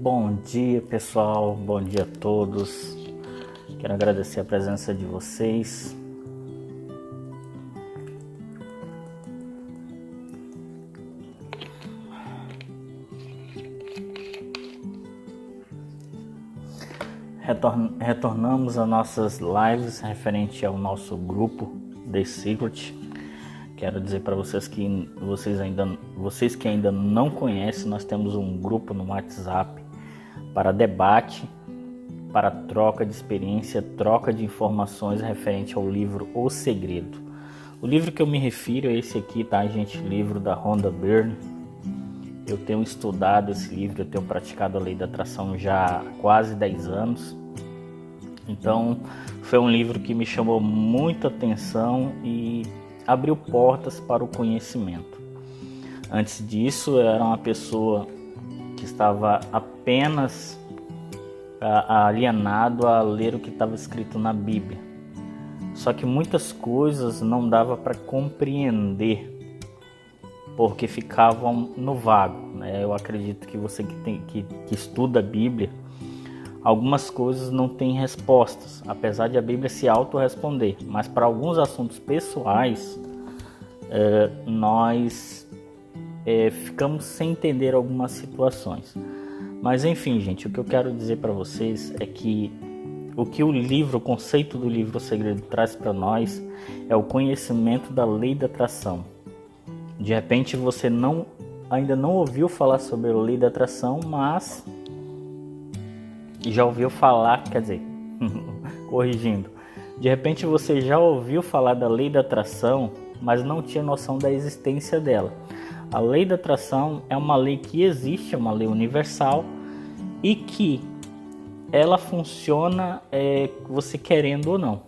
Bom dia, pessoal, bom dia a todos. Quero agradecer a presença de vocês. Retornamos às nossas lives referente ao nosso grupo The Secret. Quero dizer para vocês que vocês que ainda não conhecem, nós temos um grupo no WhatsApp para debate, para troca de experiência, troca de informações referente ao livro O Segredo. O livro que eu me refiro é esse aqui, tá, gente? Livro da Rhonda Byrne. Eu tenho estudado esse livro, eu tenho praticado a lei da atração já há quase 10 anos. Então, foi um livro que me chamou muita atenção e abriu portas para o conhecimento. Antes disso, eu era uma pessoa que estava apenas alienado a ler o que estava escrito na Bíblia. Só que muitas coisas não dava para compreender, porque ficavam no vago, né? Eu acredito que você que estuda a Bíblia, algumas coisas não têm respostas, apesar de a Bíblia se autorresponder. Mas para alguns assuntos pessoais, nós ficamos sem entender algumas situações. Mas enfim, gente, o que eu quero dizer para vocês é que o conceito do livro O Segredo traz para nós é o conhecimento da lei da atração. De repente você ainda não ouviu falar sobre a lei da atração, mas já ouviu falar, corrigindo. De repente você já ouviu falar da lei da atração, mas não tinha noção da existência dela. A lei da atração é uma lei que existe, é uma lei universal e que ela funciona você querendo ou não.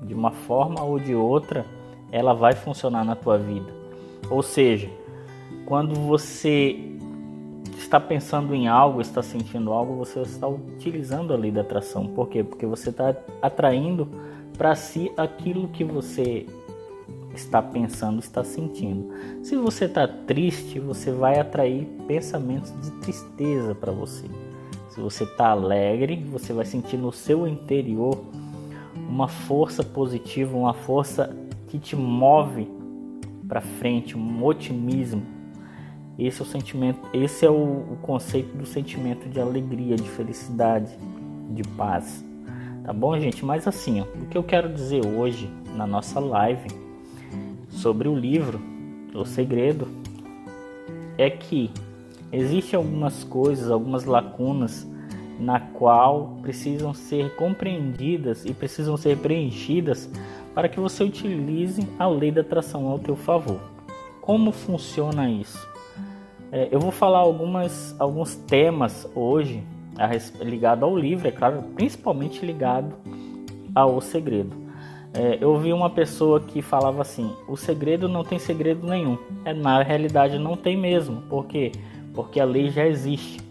De uma forma ou de outra, ela vai funcionar na tua vida. Ou seja, quando você está pensando em algo, está sentindo algo, você está utilizando a lei da atração. Por quê? Porque você está atraindo para si aquilo que você está pensando, está sentindo. Se você está triste, você vai atrair pensamentos de tristeza para você. Se você está alegre, você vai sentir no seu interior uma força positiva, uma força que te move para frente, um otimismo. Esse é o sentimento, esse é o conceito do sentimento de alegria, de felicidade, de paz. Tá bom, gente? Mas assim, o que eu quero dizer hoje na nossa live sobre o livro O Segredo é que existem algumas coisas, algumas lacunas na qual precisam ser compreendidas e precisam ser preenchidas para que você utilize a lei da atração ao teu favor. Como funciona isso? Eu vou falar alguns temas hoje ligado ao livro, é claro, principalmente ligado ao segredo. Eu vi uma pessoa que falava assim: o segredo não tem segredo nenhum. Na realidade não tem mesmo. Por quê? Porque a lei já existe.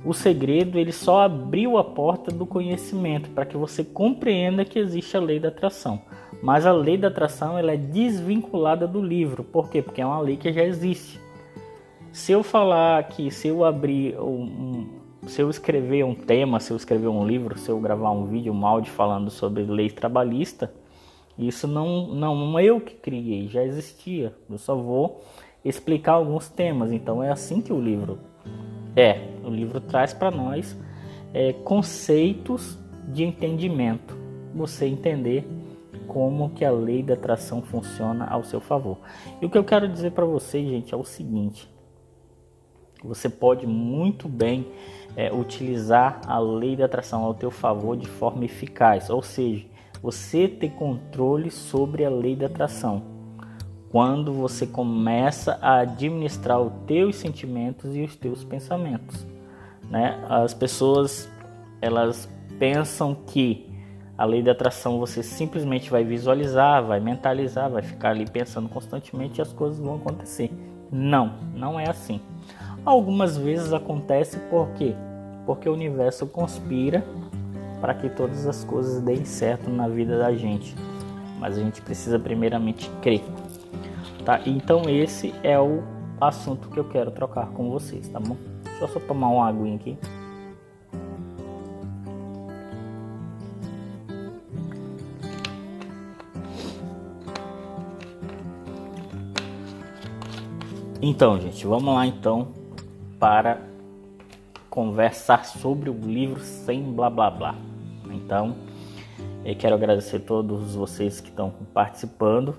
O segredo, ele só abriu a porta do conhecimento para que você compreenda que existe a lei da atração. Mas a lei da atração, ela é desvinculada do livro. Por quê? Porque é uma lei que já existe. Se eu falar aqui, se eu escrever um tema, se eu escrever um livro, se eu gravar um vídeo, um áudio falando sobre lei trabalhista, isso não é eu que criei, já existia. Eu só vou explicar alguns temas. Então é assim que o livro o livro traz para nós conceitos de entendimento, você entender como que a lei da atração funciona ao seu favor. E o que eu quero dizer para vocês, gente, é o seguinte: você pode muito bem utilizar a lei da atração ao teu favor de forma eficaz, ou seja, você ter controle sobre a lei da atração quando você começa a administrar os teus sentimentos e os teus pensamentos, né? As pessoas, elas pensam que a lei da atração você simplesmente vai visualizar, vai mentalizar, vai ficar ali pensando constantemente e as coisas vão acontecer. Não é assim. Algumas vezes acontece por quê? Porque o universo conspira para que todas as coisas deem certo na vida da gente. Mas a gente precisa primeiramente crer. Tá? Então esse é assunto que eu quero trocar com vocês, tá bom? Deixa eu só tomar uma aguinha aqui. Então, gente, vamos lá então para conversar sobre o livro Sem Blá Blá Blá. Então, eu quero agradecer a todos vocês que estão participando,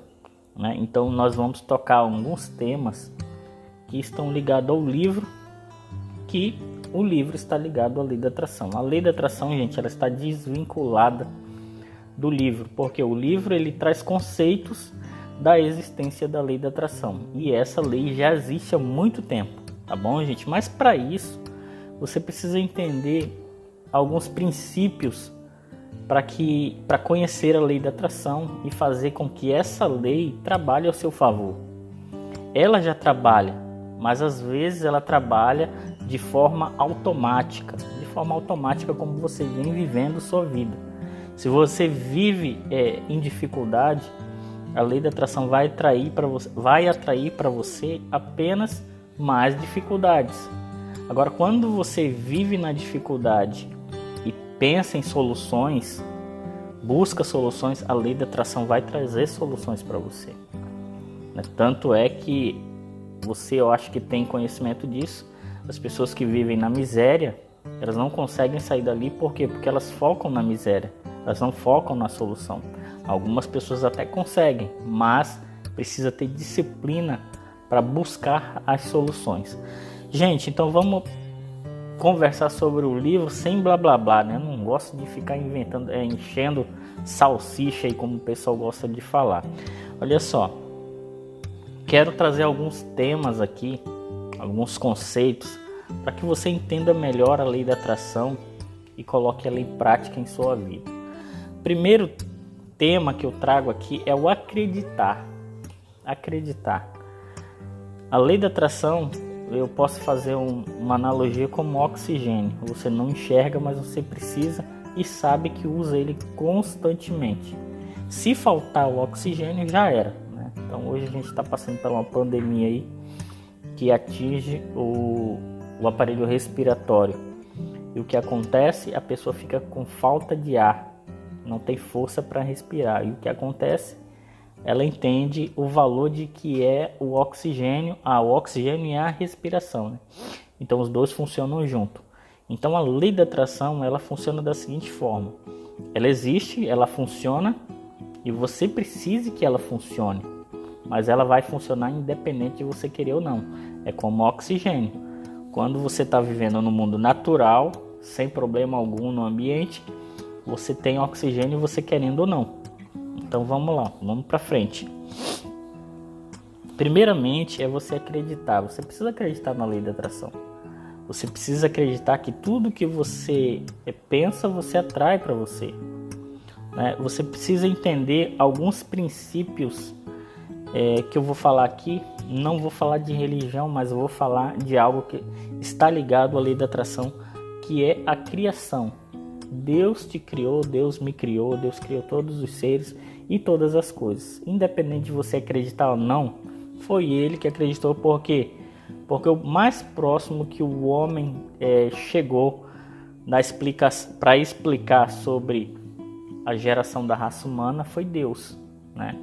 né? Então, nós vamos tocar alguns temas que estão ligados ao livro, que o livro está ligado à lei da atração. A lei da atração, gente, ela está desvinculada do livro, porque o livro ele traz conceitos da existência da lei da atração, e essa lei já existe há muito tempo, tá bom, gente? Mas para isso você precisa entender alguns princípios para conhecer a lei da atração e fazer com que essa lei trabalhe ao seu favor. Ela já trabalha, mas às vezes ela trabalha de forma automática, como você vem vivendo sua vida. Se você vive em dificuldade, a lei da atração vai atrair para você apenas mais dificuldades. Agora, quando você vive na dificuldade e pensa em soluções, busca soluções, a lei da atração vai trazer soluções para você. Tanto é que eu acho que tem conhecimento disso. As pessoas que vivem na miséria, elas não conseguem sair dali. Por quê? Porque elas focam na miséria, elas não focam na solução. Algumas pessoas até conseguem, mas precisa ter disciplina para buscar as soluções. Gente, então vamos conversar sobre o livro Sem Blá Blá Blá, né? Eu não gosto de ficar inventando, enchendo salsicha aí, como o pessoal gosta de falar. Olha só, quero trazer alguns temas aqui, alguns conceitos, para que você entenda melhor a lei da atração e coloque ela em prática em sua vida. Primeiro tema que eu trago aqui é o acreditar. A lei da atração, eu posso fazer uma analogia como oxigênio. Você não enxerga, mas você precisa e sabe que usa ele constantemente. Se faltar o oxigênio, já era, né? Então hoje a gente está passando por uma pandemia aí que atinge o aparelho respiratório. E o que acontece? A pessoa fica com falta de ar, não tem força para respirar. E o que acontece? Ela entende o valor de que é o oxigênio e a respiração, né? Então os dois funcionam junto. Então a lei da atração, ela funciona da seguinte forma: ela existe, ela funciona e você precisa que ela funcione, mas ela vai funcionar independente de você querer ou não. É como oxigênio. Quando você está vivendo no mundo natural, sem problema algum no ambiente, você tem oxigênio, você querendo ou não. Então vamos lá, vamos para frente. Primeiramente é você acreditar. Você precisa acreditar na lei da atração. Você precisa acreditar que tudo que você pensa, você atrai para você, né? Você precisa entender alguns princípios que eu vou falar aqui. Não vou falar de religião, mas eu vou falar de algo que está ligado à lei da atração, que é a criação. Deus te criou, Deus me criou, Deus criou todos os seres e todas as coisas. Independente de você acreditar ou não, foi Ele que acreditou. Por quê? Porque o mais próximo que o homem chegou para explicar sobre a geração da raça humana foi Deus, né?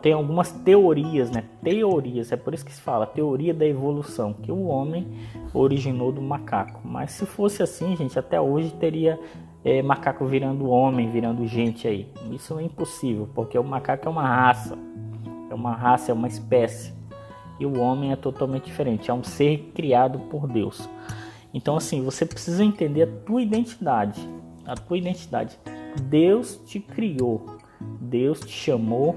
Tem algumas teorias, né? Teorias, é por isso que se fala teoria da evolução, que o homem originou do macaco. Mas se fosse assim, gente, até hoje teria macaco virando homem, virando gente aí. Isso é impossível, porque o macaco é uma raça, é uma espécie. E o homem é totalmente diferente, é um ser criado por Deus. Então assim, você precisa entender a tua identidade. Deus te criou, Deus te chamou,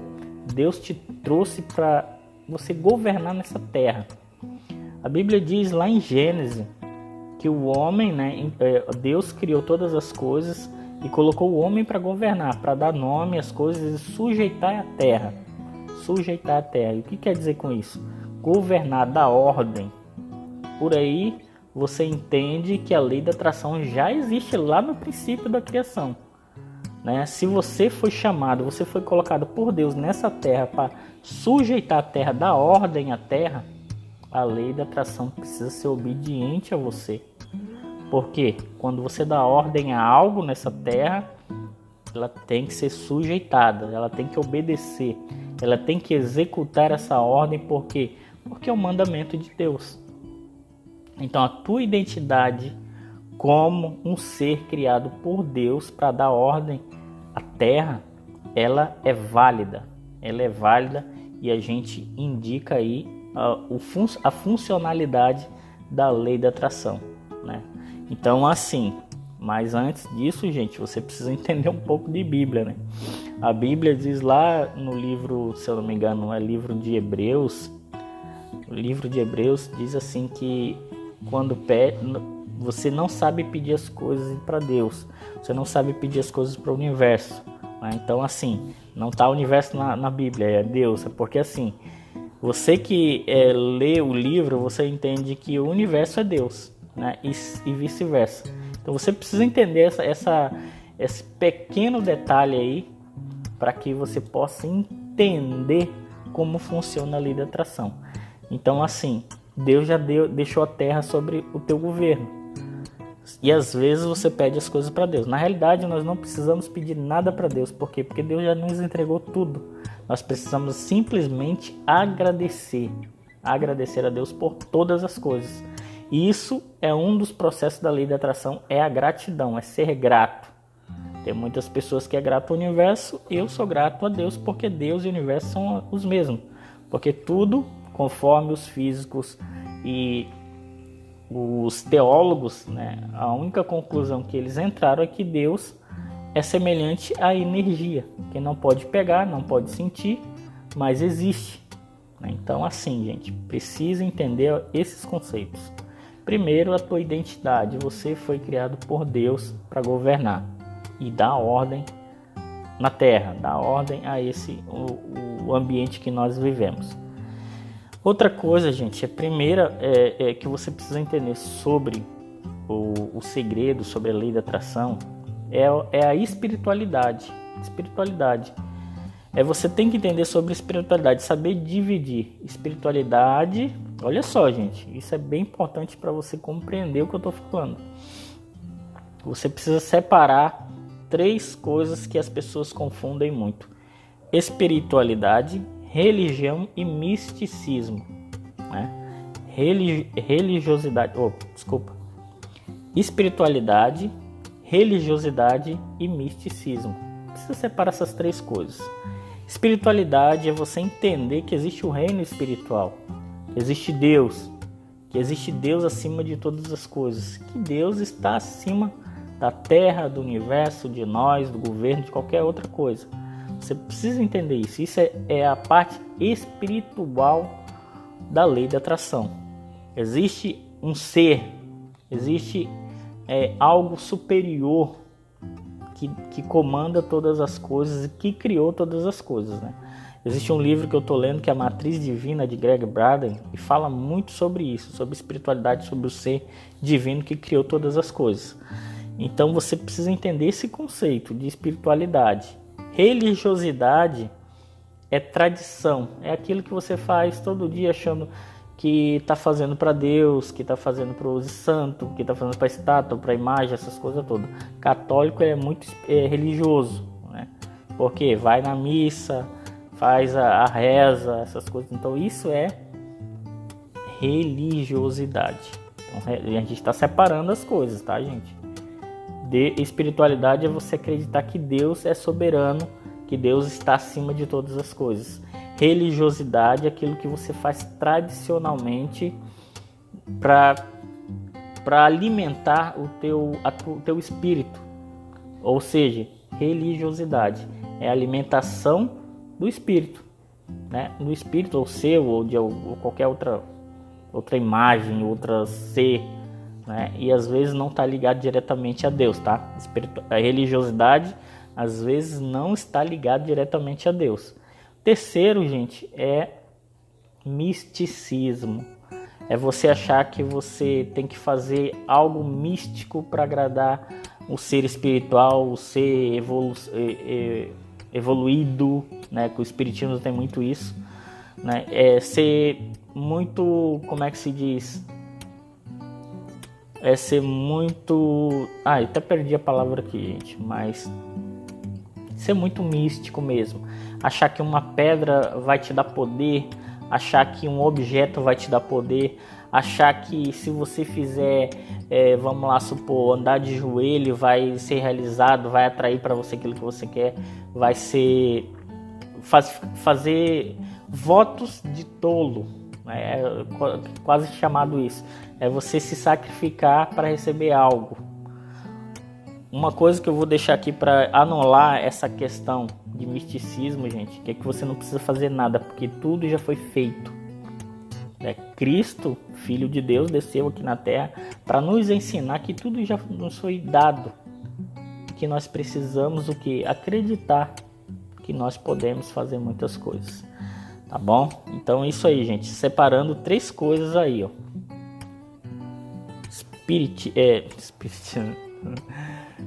Deus te trouxe para você governar nessa terra. A Bíblia diz lá em Gênesis que o homem, né, Deus criou todas as coisas e colocou o homem para governar, para dar nome às coisas e sujeitar a terra. E o que quer dizer com isso? Governar, dar ordem. Por aí você entende que a lei da atração já existe lá no princípio da criação, né? Se você foi chamado, você foi colocado por Deus nessa terra para sujeitar a terra, dar ordem à terra, a lei da atração precisa ser obediente a você. Porque quando você dá ordem a algo nessa terra, ela tem que ser sujeitada, ela tem que obedecer, ela tem que executar essa ordem. Por quê? Porque é o mandamento de Deus. Então a tua identidade como um ser criado por Deus para dar ordem à terra, ela é válida. Ela é válida e a gente indica aí a funcionalidade da lei da atração, né? Então assim, mas antes disso, gente, você precisa entender um pouco de Bíblia, né? A Bíblia diz lá no livro, se eu não me engano, é livro de Hebreus. O livro de Hebreus diz assim que quando você não sabe pedir as coisas para Deus, você não sabe pedir as coisas para o universo, né? Então assim, não está o universo na Bíblia, é Deus. É porque assim, você que lê o livro, você entende que o universo é Deus, né? E vice-versa. Então você precisa entender esse pequeno detalhe aí para que você possa entender como funciona a lei da atração. Então assim, Deus já deixou a terra sobre o teu governo. E às vezes você pede as coisas para Deus. Na realidade, nós não precisamos pedir nada para Deus. Por quê? Porque Deus já nos entregou tudo. Nós precisamos simplesmente agradecer a Deus por todas as coisas. E isso é um dos processos da lei da atração, é a gratidão, é ser grato. Tem muitas pessoas que é grato ao universo, eu sou grato a Deus porque Deus e o universo são os mesmos. Porque tudo, conforme os físicos e os teólogos, né, a única conclusão que eles entraram é que Deus é semelhante à energia, que não pode pegar, não pode sentir, mas existe. Então assim, gente, precisa entender esses conceitos. Primeiro, a tua identidade. Você foi criado por Deus para governar e dar ordem na terra, dar ordem a o ambiente que nós vivemos. Outra coisa, gente, a primeira é que você precisa entender sobre o segredo, sobre a lei da atração, é a espiritualidade. Espiritualidade. Você tem que entender sobre espiritualidade, saber dividir espiritualidade. Olha só, gente, isso é bem importante para você compreender o que eu estou falando. Você precisa separar 3 coisas que as pessoas confundem muito: espiritualidade, religião e misticismo, né? Espiritualidade, religiosidade e misticismo. Precisa separar essas 3 coisas. Espiritualidade é você entender que existe o reino espiritual, que existe Deus, que existe Deus acima de todas as coisas, que Deus está acima da terra, do universo, de nós, do governo, de qualquer outra coisa. Você precisa entender isso. Isso é a parte espiritual da lei da atração. Existe um ser, existe algo superior que comanda todas as coisas e que criou todas as coisas, né? Existe um livro que eu estou lendo que é a Matriz Divina, de Greg Braden, e fala muito sobre isso, sobre espiritualidade, sobre o ser divino que criou todas as coisas. Então você precisa entender esse conceito de espiritualidade. Religiosidade é tradição, é aquilo que você faz todo dia achando que está fazendo para Deus, que está fazendo para o santo, que está fazendo para a estátua, para a imagem, essas coisas todas. Católico é muito religioso, né? Porque vai na missa, faz a reza, essas coisas. Então isso é religiosidade. Então, a gente está separando as coisas, tá, gente? De espiritualidade é você acreditar que Deus é soberano, que Deus está acima de todas as coisas. Religiosidade é aquilo que você faz tradicionalmente para alimentar o teu espírito. Ou seja, religiosidade é a alimentação do espírito, né? Do espírito ou seu ou de qualquer outra imagem, outra ser, né? E às vezes não está ligado diretamente a Deus, tá? A religiosidade às vezes não está ligado diretamente a Deus. Terceiro, gente, é misticismo. É você achar que você tem que fazer algo místico para agradar o ser espiritual, o ser evoluído, né? Que o espiritismo tem muito isso, né? como é que se diz? É ser muito... eu até perdi a palavra aqui, gente, mas ser muito místico mesmo. Achar que uma pedra vai te dar poder, achar que um objeto vai te dar poder, achar que se você fizer, vamos lá supor, andar de joelho vai ser realizado, vai atrair para você aquilo que você quer, vai ser fazer votos de tolo, né? É quase chamado isso, é você se sacrificar para receber algo. Uma coisa que eu vou deixar aqui para anular essa questão de misticismo, gente, que é que você não precisa fazer nada, porque tudo já foi feito. Cristo, Filho de Deus, desceu aqui na Terra para nos ensinar que tudo já nos foi dado, que nós precisamos o que? Acreditar que nós podemos fazer muitas coisas, tá bom? Então isso aí, gente, separando 3 coisas aí, ó.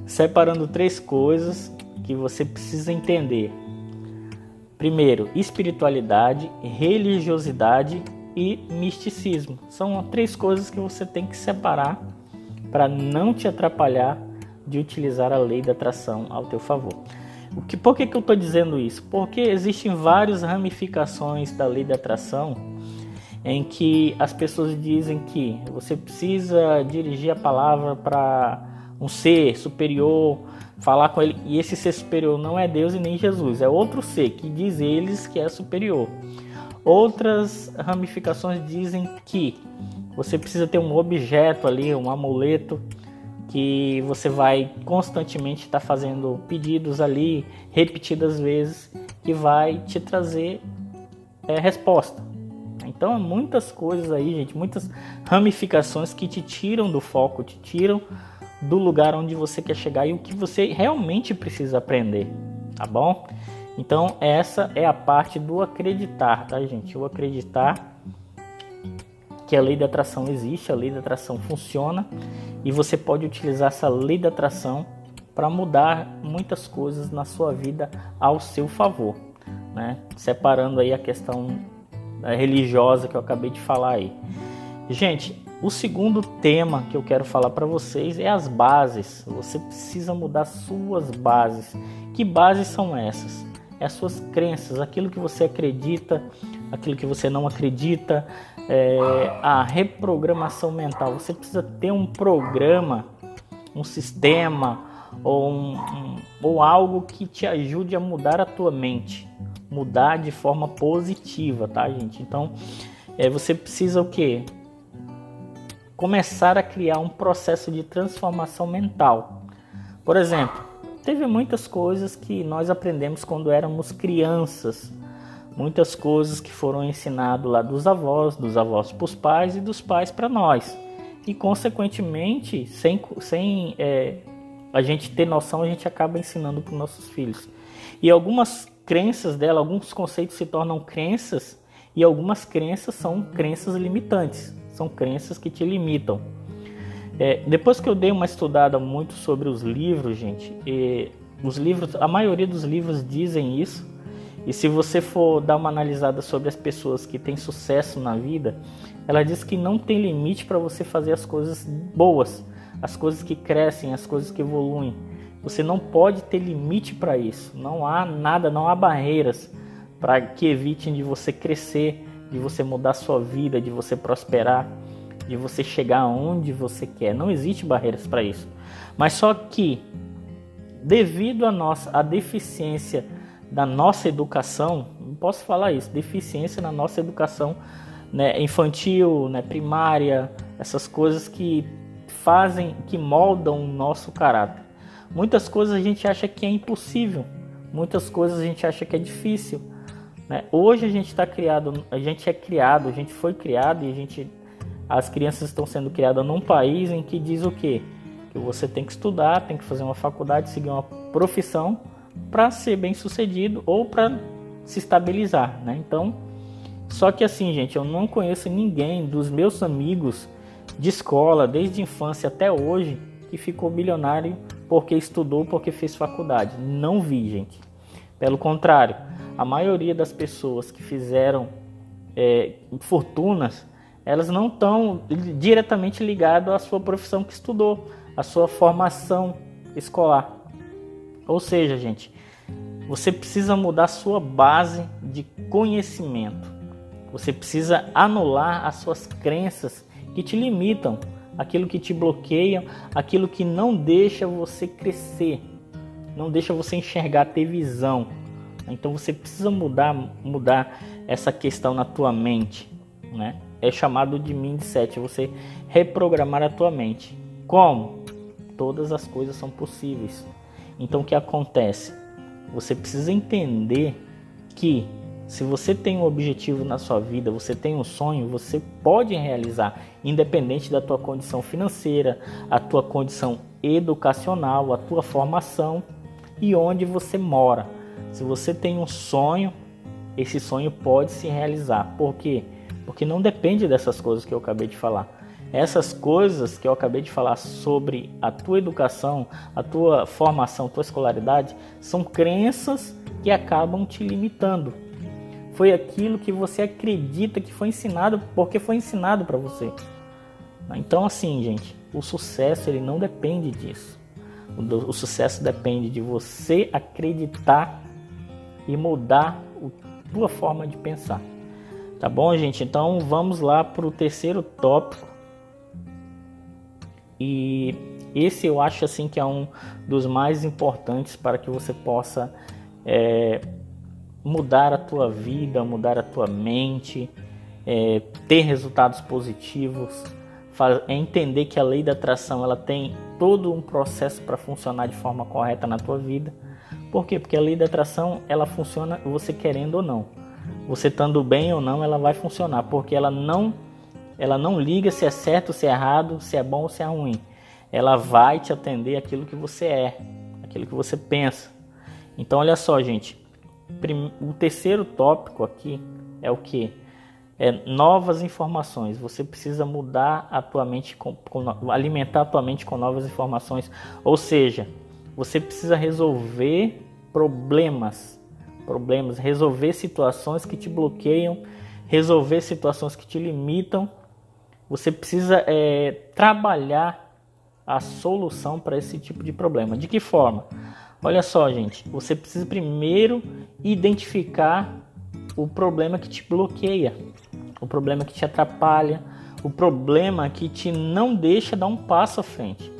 Separando 3 coisas que você precisa entender. Primeiro, espiritualidade, religiosidade e misticismo. São 3 coisas que você tem que separar para não te atrapalhar de utilizar a lei da atração ao teu favor. Por que eu estou dizendo isso? Porque existem várias ramificações da lei da atração em que as pessoas dizem que você precisa dirigir a palavra para um ser superior, falar com ele, e esse ser superior não é Deus e nem Jesus, é outro ser que diz eles que é superior. Outras ramificações dizem que você precisa ter um objeto ali, um amuleto, que você vai constantemente estar fazendo pedidos ali, repetidas vezes, que vai te trazer resposta. Então, muitas coisas aí, gente, muitas ramificações que te tiram do foco, te tiram do lugar onde você quer chegar e o que você realmente precisa aprender, tá bom? Então, essa é a parte do acreditar, tá, gente? O acreditar que a lei da atração existe, a lei da atração funciona e você pode utilizar essa lei da atração para mudar muitas coisas na sua vida ao seu favor, né? Separando aí a questão religiosa que eu acabei de falar aí. Gente, o segundo tema que eu quero falar para vocês é as bases. Você precisa mudar suas bases. Que bases são essas? As suas crenças, aquilo que você acredita, aquilo que você não acredita, a reprogramação mental. Você precisa ter um programa, um sistema ou algo que te ajude a mudar a tua mente, mudar de forma positiva, tá, gente? Então, você precisa o quê? Começar a criar um processo de transformação mental. Por exemplo, teve muitas coisas que nós aprendemos quando éramos crianças, muitas coisas que foram ensinadas lá dos avós para os pais e dos pais para nós. E consequentemente, sem a gente ter noção, a gente acaba ensinando para os nossos filhos. E algumas crenças dela, alguns conceitos se tornam crenças e algumas crenças são crenças limitantes, são crenças que te limitam. Depois que eu dei uma estudada muito sobre os livros, gente, a maioria dos livros dizem isso. E se você for dar uma analisada sobre as pessoas que têm sucesso na vida, ela diz que não tem limite para você fazer as coisas boas, as coisas que crescem, as coisas que evoluem. Você não pode ter limite para isso. Não há nada, não há barreiras para que evitem de você crescer, de você mudar sua vida, de você prosperar, de você chegar aonde você quer. Não existe barreiras para isso. Mas só que, devido à deficiência da nossa educação, não posso falar isso, deficiência na nossa educação, né, infantil, né, primária, essas coisas que moldam o nosso caráter. Muitas coisas a gente acha que é impossível, muitas coisas a gente acha que é difícil, né? Hoje a gente foi criado e as crianças estão sendo criadas num país em que diz o quê? Que você tem que estudar, tem que fazer uma faculdade, seguir uma profissão para ser bem sucedido ou para se estabilizar, né? Então, só que assim, gente, eu não conheço ninguém dos meus amigos de escola, desde a infância até hoje, que ficou milionário porque estudou, porque fez faculdade. Não vi, gente. Pelo contrário, a maioria das pessoas que fizeram fortunas, elas não estão diretamente ligadas à sua profissão que estudou, à sua formação escolar. Ou seja, gente, você precisa mudar a sua base de conhecimento. Você precisa anular as suas crenças que te limitam, aquilo que te bloqueiam, aquilo que não deixa você crescer, não deixa você enxergar, ter visão. Então você precisa mudar essa questão na tua mente, né? É chamado de mindset, você reprogramar a tua mente. Como? Todas as coisas são possíveis. Então o que acontece? Você precisa entender que se você tem um objetivo na sua vida, você tem um sonho, você pode realizar, independente da tua condição financeira, a tua condição educacional, a tua formação e onde você mora. Se você tem um sonho, esse sonho pode se realizar. Por quê? Porque não depende dessas coisas que eu acabei de falar. Essas coisas que eu acabei de falar sobre a tua educação, a tua formação, a tua escolaridade, são crenças que acabam te limitando. Foi aquilo que você acredita que foi ensinado, porque foi ensinado para você. Então assim, gente, o sucesso ele não depende disso. O sucesso depende de você acreditar e mudar a tua forma de pensar. Tá bom, gente? Então vamos lá para o terceiro tópico. E esse eu acho assim que é um dos mais importantes para que você possa mudar a tua vida, mudar a tua mente, ter resultados positivos, entender que a lei da atração ela tem todo um processo para funcionar de forma correta na tua vida. Por quê? Porque a lei da atração ela funciona você querendo ou não. Você estando bem ou não, ela vai funcionar, porque ela não liga se é certo, se é errado, se é bom ou se é ruim. Ela vai te atender aquilo que você é, aquilo que você pensa. Então olha só, gente, o terceiro tópico aqui é o que? Novas informações. Você precisa mudar a tua mente, alimentar a tua mente com novas informações. Ou seja, você precisa resolver problemas, resolver situações que te bloqueiam, resolver situações que te limitam. Você precisa trabalhar a solução para esse tipo de problema. De que forma? Olha só, gente, você precisa primeiro identificar o problema que te bloqueia, o problema que te atrapalha, o problema que te não deixa dar um passo à frente.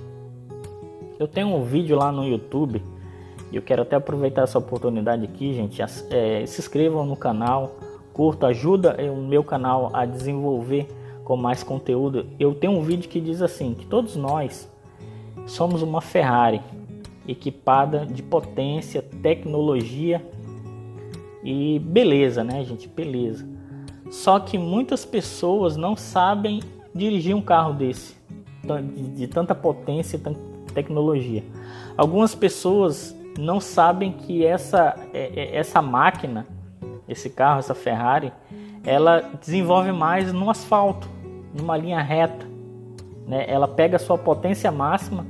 Eu tenho um vídeo lá no YouTube e eu quero até aproveitar essa oportunidade aqui, gente. Se inscrevam no canal, curta, ajuda o meu canal a desenvolver com mais conteúdo. Eu tenho um vídeo que diz assim, que todos nós somos uma Ferrari equipada de potência, tecnologia e beleza, né, gente? Beleza. Só que muitas pessoas não sabem dirigir um carro desse, de tanta potência e tanta tecnologia. Algumas pessoas não sabem que essa máquina, esse carro, essa Ferrari, ela desenvolve mais no asfalto, numa linha reta, né? Ela pega a sua potência máxima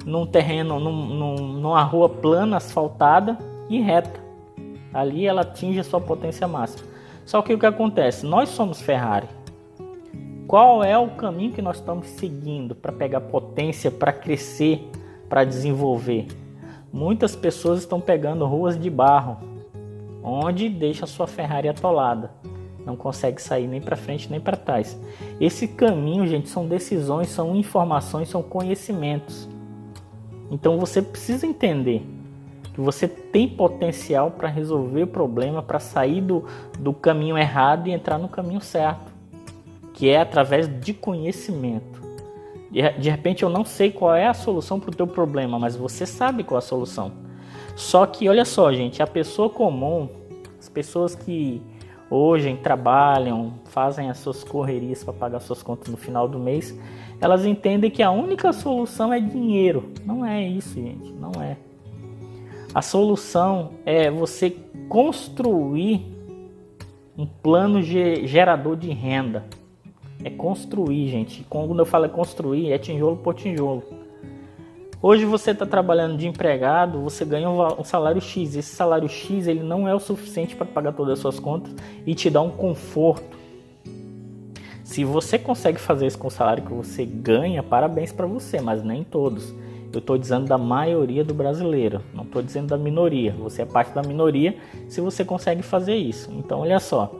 num terreno, numa rua plana, asfaltada e reta. Ali ela atinge a sua potência máxima. Só que o que acontece? Nós somos Ferrari. Qual é o caminho que nós estamos seguindo para pegar potência, para crescer, para desenvolver? Muitas pessoas estão pegando ruas de barro, onde deixa a sua Ferrari atolada. Não consegue sair nem para frente nem para trás. Esse caminho, gente, são decisões, são informações, são conhecimentos. Então você precisa entender que você tem potencial para resolver o problema, para sair do caminho errado e entrar no caminho certo, que é através de conhecimento. De repente eu não sei qual é a solução para o teu problema, mas você sabe qual é a solução. Só que olha só, gente, a pessoa comum, as pessoas que hoje trabalham, fazem as suas correrias para pagar suas contas no final do mês, elas entendem que a única solução é dinheiro. Não é isso, gente, não é. A solução é você construir um plano gerador de renda. É construir, gente. Quando eu falo construir, é tijolo por tijolo. Hoje você está trabalhando de empregado, você ganha um salário X. Esse salário X ele não é o suficiente para pagar todas as suas contas e te dar um conforto. Se você consegue fazer isso com o salário que você ganha, parabéns para você, mas nem todos. Eu estou dizendo da maioria do brasileiro, não estou dizendo da minoria. Você é parte da minoria se você consegue fazer isso. Então, olha só,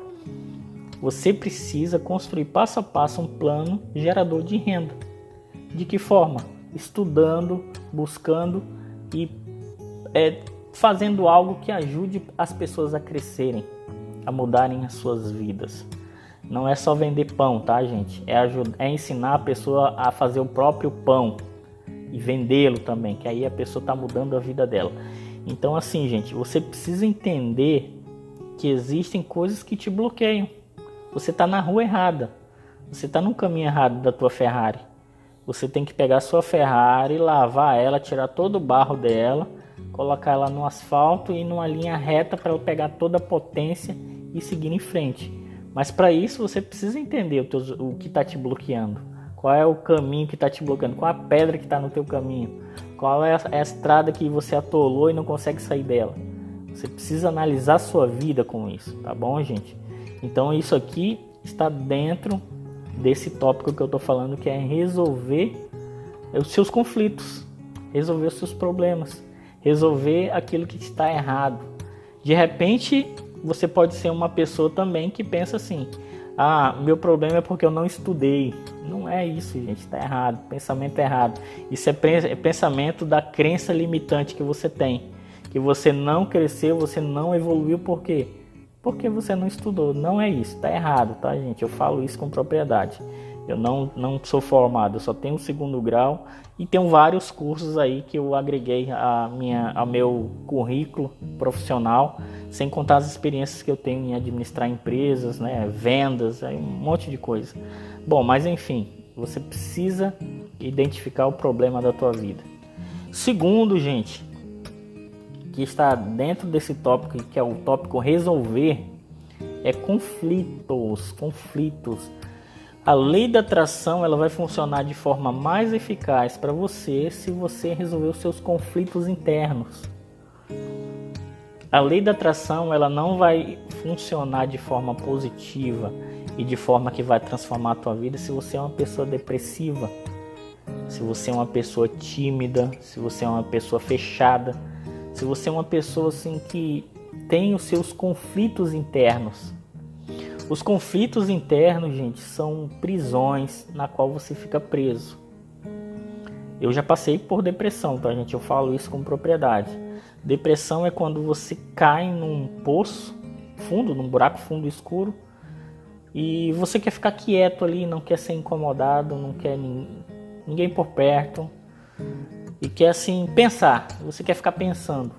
você precisa construir passo a passo um plano gerador de renda. De que forma? Estudando, buscando e fazendo algo que ajude as pessoas a crescerem, a mudarem as suas vidas. Não é só vender pão, tá, gente? É ensinar a pessoa a fazer o próprio pão e vendê-lo também, que aí a pessoa está mudando a vida dela. Então, assim, gente, você precisa entender que existem coisas que te bloqueiam. Você está na rua errada, você está no caminho errado da tua Ferrari. Você tem que pegar a sua Ferrari, lavar ela, tirar todo o barro dela, colocar ela no asfalto e numa linha reta para ela pegar toda a potência e seguir em frente. Mas para isso você precisa entender o que está te bloqueando. Qual é o caminho que está te bloqueando? Qual é a pedra que está no teu caminho? Qual é a estrada que você atolou e não consegue sair dela? Você precisa analisar a sua vida com isso, tá bom, gente? Então isso aqui está dentro desse tópico que eu estou falando, que é resolver os seus conflitos, resolver os seus problemas, resolver aquilo que está errado. De repente, você pode ser uma pessoa também que pensa assim: meu problema é porque eu não estudei. Não é isso, gente, está errado, pensamento errado. Isso é pensamento da crença limitante que você tem, que você não cresceu, você não evoluiu. Por quê? Porque você não estudou. Não é isso, está errado, tá, gente? Eu falo isso com propriedade. Eu não sou formado, eu só tenho o 2º grau e tenho vários cursos aí que eu agreguei ao meu currículo profissional, sem contar as experiências que eu tenho em administrar empresas, né, vendas, um monte de coisa. Bom, mas enfim, você precisa identificar o problema da tua vida. Segundo, gente, que está dentro desse tópico, que é o tópico resolver, é conflitos. A lei da atração, ela vai funcionar de forma mais eficaz para você se você resolver os seus conflitos internos. A lei da atração, ela não vai funcionar de forma positiva e de forma que vai transformar a tua vida se você é uma pessoa depressiva, se você é uma pessoa tímida, se você é uma pessoa fechada, se você é uma pessoa assim que tem os seus conflitos internos. Os conflitos internos, gente, são prisões na qual você fica preso. Eu já passei por depressão, tá, gente? Eu falo isso com propriedade. Depressão é quando você cai num poço fundo, num buraco fundo escuro, e você quer ficar quieto ali, não quer ser incomodado, não quer ninguém por perto, e quer assim pensar. Você quer ficar pensando.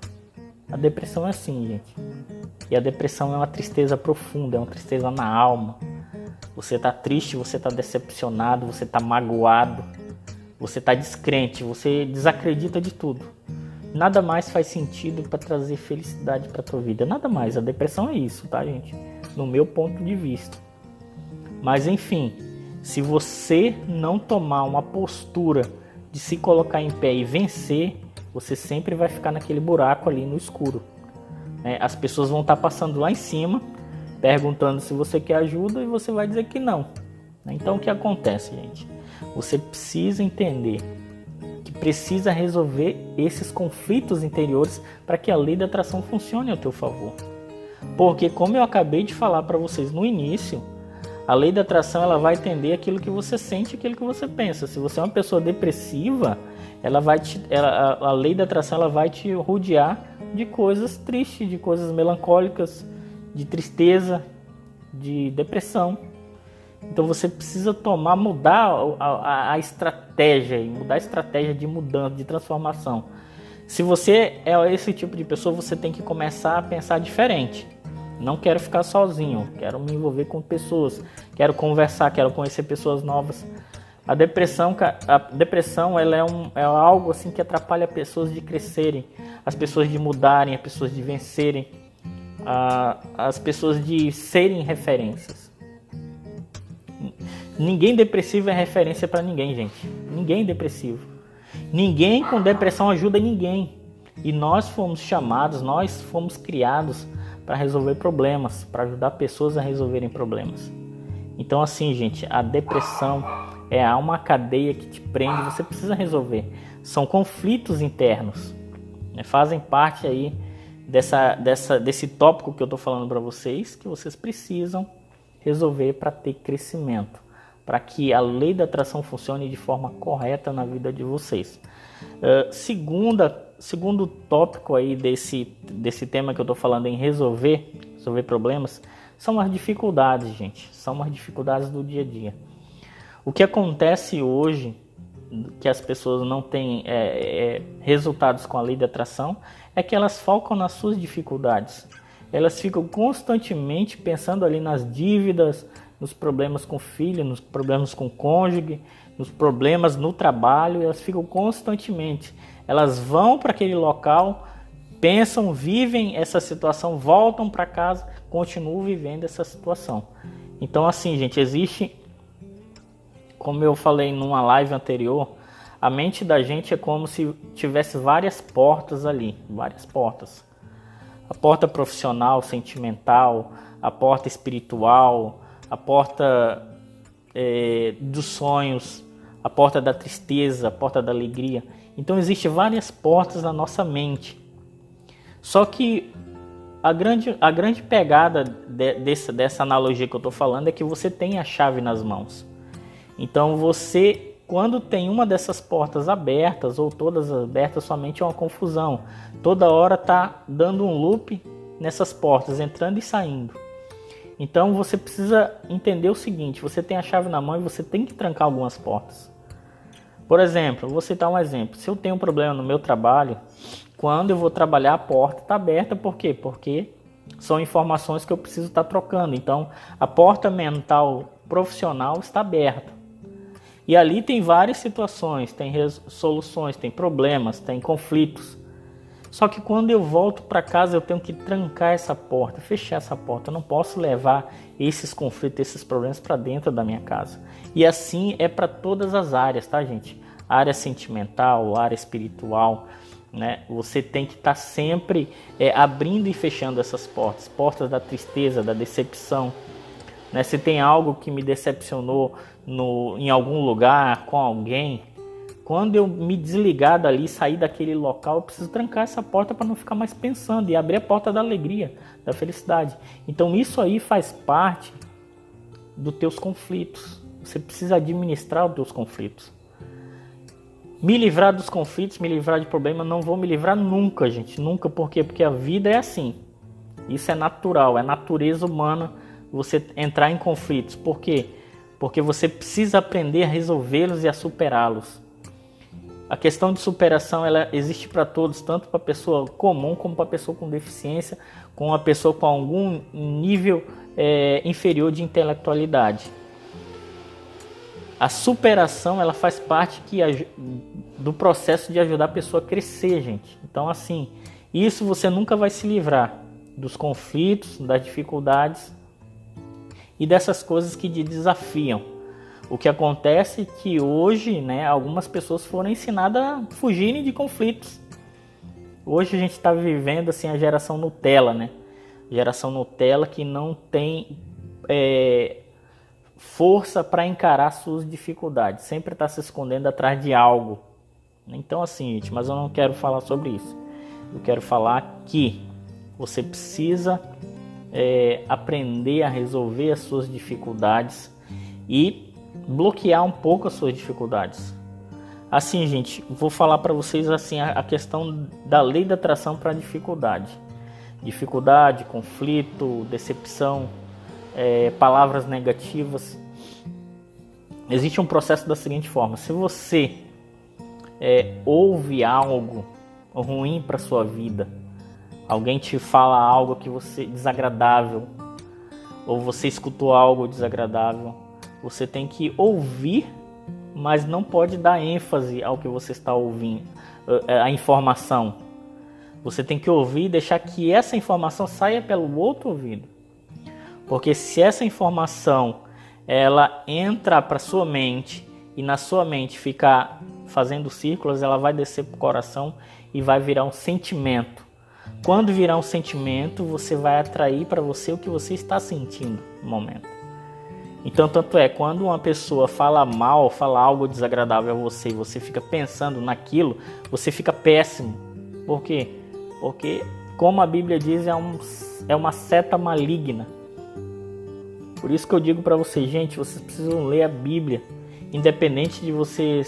A depressão é assim, gente. E a depressão é uma tristeza profunda, é uma tristeza na alma. Você está triste, você está decepcionado, você está magoado, você está descrente, você desacredita de tudo. Nada mais faz sentido para trazer felicidade para a tua vida. Nada mais. A depressão é isso, tá, gente? No meu ponto de vista. Mas enfim, se você não tomar uma postura de se colocar em pé e vencer, você sempre vai ficar naquele buraco ali no escuro. As pessoas vão estar passando lá em cima, perguntando se você quer ajuda e você vai dizer que não. Então o que acontece, gente? Você precisa entender que precisa resolver esses conflitos interiores para que a lei da atração funcione ao teu favor. Porque, como eu acabei de falar para vocês no início, a lei da atração ela vai atender aquilo que você sente, aquilo que você pensa. Se você é uma pessoa depressiva, a lei da atração ela vai te rodear de coisas tristes, de coisas melancólicas, de tristeza, de depressão. Então você precisa mudar a estratégia, mudar a estratégia de mudança, de transformação. Se você é esse tipo de pessoa, você tem que começar a pensar diferente. Não quero ficar sozinho, quero me envolver com pessoas, quero conversar, quero conhecer pessoas novas. A depressão ela é algo assim que atrapalha pessoas de crescerem, as pessoas de mudarem, as pessoas de vencerem, as pessoas de serem referências. Ninguém depressivo é referência para ninguém, gente. Ninguém depressivo. Ninguém com depressão ajuda ninguém. E nós fomos chamados, nós fomos criados para resolver problemas, para ajudar pessoas a resolverem problemas. Então assim, gente, a depressão é uma cadeia que te prende, você precisa resolver. São conflitos internos, né? Fazem parte aí desse tópico que eu estou falando para vocês, que vocês precisam resolver para ter crescimento, para que a lei da atração funcione de forma correta na vida de vocês. Segundo tópico aí desse tema que eu estou falando em resolver problemas, são as dificuldades, gente. São as dificuldades do dia a dia. O que acontece hoje, que as pessoas não têm resultados com a lei da atração, é que elas focam nas suas dificuldades. Elas ficam constantemente pensando ali nas dívidas, nos problemas com o filho, nos problemas com o cônjuge, nos problemas no trabalho. Elas ficam constantemente. Elas vão para aquele local, pensam, vivem essa situação, voltam para casa, continuam vivendo essa situação. Então assim, gente, existe, como eu falei numa live anterior, a mente da gente é como se tivesse várias portas ali, várias portas. A porta profissional, sentimental, a porta espiritual, a porta dos sonhos, a porta da tristeza, a porta da alegria. Então existem várias portas na nossa mente. Só que a grande pegada dessa analogia que eu estou falando é que você tem a chave nas mãos. Então você, quando tem uma dessas portas abertas ou todas abertas, somente é uma confusão. Toda hora está dando um loop nessas portas, entrando e saindo. Então você precisa entender o seguinte: você tem a chave na mão e você tem que trancar algumas portas. Por exemplo, vou citar um exemplo. Se eu tenho um problema no meu trabalho, quando eu vou trabalhar, a porta está aberta. Por quê? Porque são informações que eu preciso estar trocando. Então a porta mental profissional está aberta. E ali tem várias situações, tem soluções, tem problemas, tem conflitos. Só que quando eu volto para casa, eu tenho que trancar essa porta, fechar essa porta. Eu não posso levar esses conflitos, esses problemas para dentro da minha casa. E assim é para todas as áreas, tá, gente? Área sentimental, área espiritual, né? Você tem que estar sempre abrindo e fechando essas portas. Portas da tristeza, da decepção. Né? Se tem algo que me decepcionou em algum lugar, com alguém, quando eu me desligar dali, sair daquele local, eu preciso trancar essa porta para não ficar mais pensando e abrir a porta da alegria, da felicidade. Então isso aí faz parte dos teus conflitos. Você precisa administrar os teus conflitos. Me livrar dos conflitos, me livrar de problemas, não vou me livrar nunca, gente. Nunca. Por quê? Porque a vida é assim. Isso é natural, é natureza humana você entrar em conflitos. Por quê? Porque você precisa aprender a resolvê-los e a superá-los. A questão de superação, ela existe para todos, tanto para a pessoa comum como para a pessoa com deficiência, com a pessoa com algum nível inferior de intelectualidade. A superação, ela faz parte do processo de ajudar a pessoa a crescer, gente. Então, assim, isso você nunca vai se livrar dos conflitos, das dificuldades e dessas coisas que te desafiam. O que acontece é que hoje, né, algumas pessoas foram ensinadas a fugirem de conflitos. Hoje a gente está vivendo assim, a geração Nutella, né? Geração Nutella que não tem força para encarar suas dificuldades. Sempre está se escondendo atrás de algo. Então assim, gente, mas eu não quero falar sobre isso. Eu quero falar que você precisa aprender a resolver as suas dificuldades e bloquear um pouco as suas dificuldades. Assim, gente, vou falar para vocês assim a questão da lei da atração para a dificuldade. Dificuldade, conflito, decepção, palavras negativas. Existe um processo da seguinte forma: se você ouve algo ruim para sua vida, alguém te fala algo que você desagradável, ou você escutou algo desagradável, você tem que ouvir, mas não pode dar ênfase ao que você está ouvindo, a informação. Você tem que ouvir e deixar que essa informação saia pelo outro ouvido. Porque se essa informação ela entra para sua mente e na sua mente ficar fazendo círculos, ela vai descer para o coração e vai virar um sentimento. Quando virar um sentimento, você vai atrair para você o que você está sentindo no momento. Então, tanto é, quando uma pessoa fala mal, fala algo desagradável a você e você fica pensando naquilo, você fica péssimo. Por quê? Porque, como a Bíblia diz, é uma seta maligna. Por isso que eu digo para vocês, gente, vocês precisam ler a Bíblia. Independente de você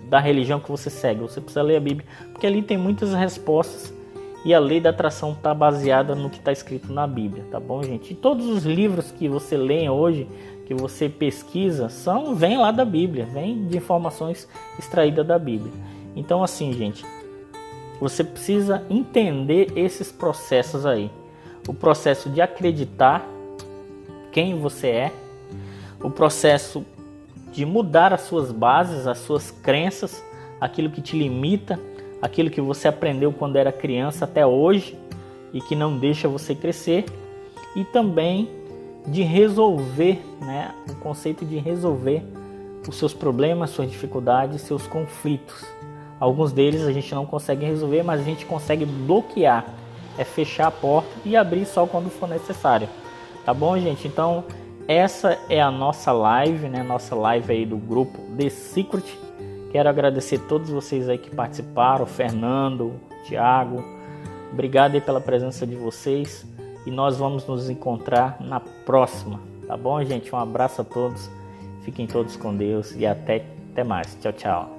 da religião que você segue, você precisa ler a Bíblia, porque ali tem muitas respostas e a lei da atração está baseada no que está escrito na Bíblia, tá bom, gente? E todos os livros que você lê hoje, que você pesquisa, vêm lá da Bíblia, vêm de informações extraídas da Bíblia. Então, assim, gente, você precisa entender esses processos aí. O processo de acreditar quem você é, o processo de mudar as suas bases, as suas crenças, aquilo que te limita, aquilo que você aprendeu quando era criança até hoje e que não deixa você crescer, e também de resolver, né, o conceito de resolver os seus problemas, suas dificuldades, seus conflitos. Alguns deles a gente não consegue resolver, mas a gente consegue bloquear, é fechar a porta e abrir só quando for necessário. Tá bom, gente? Então, essa é a nossa live, né? Nossa live aí do grupo The Secret. Quero agradecer a todos vocês aí que participaram, Fernando, Thiago. Obrigado aí pela presença de vocês e nós vamos nos encontrar na próxima. Tá bom, gente? Um abraço a todos. Fiquem todos com Deus e até mais. Tchau, tchau.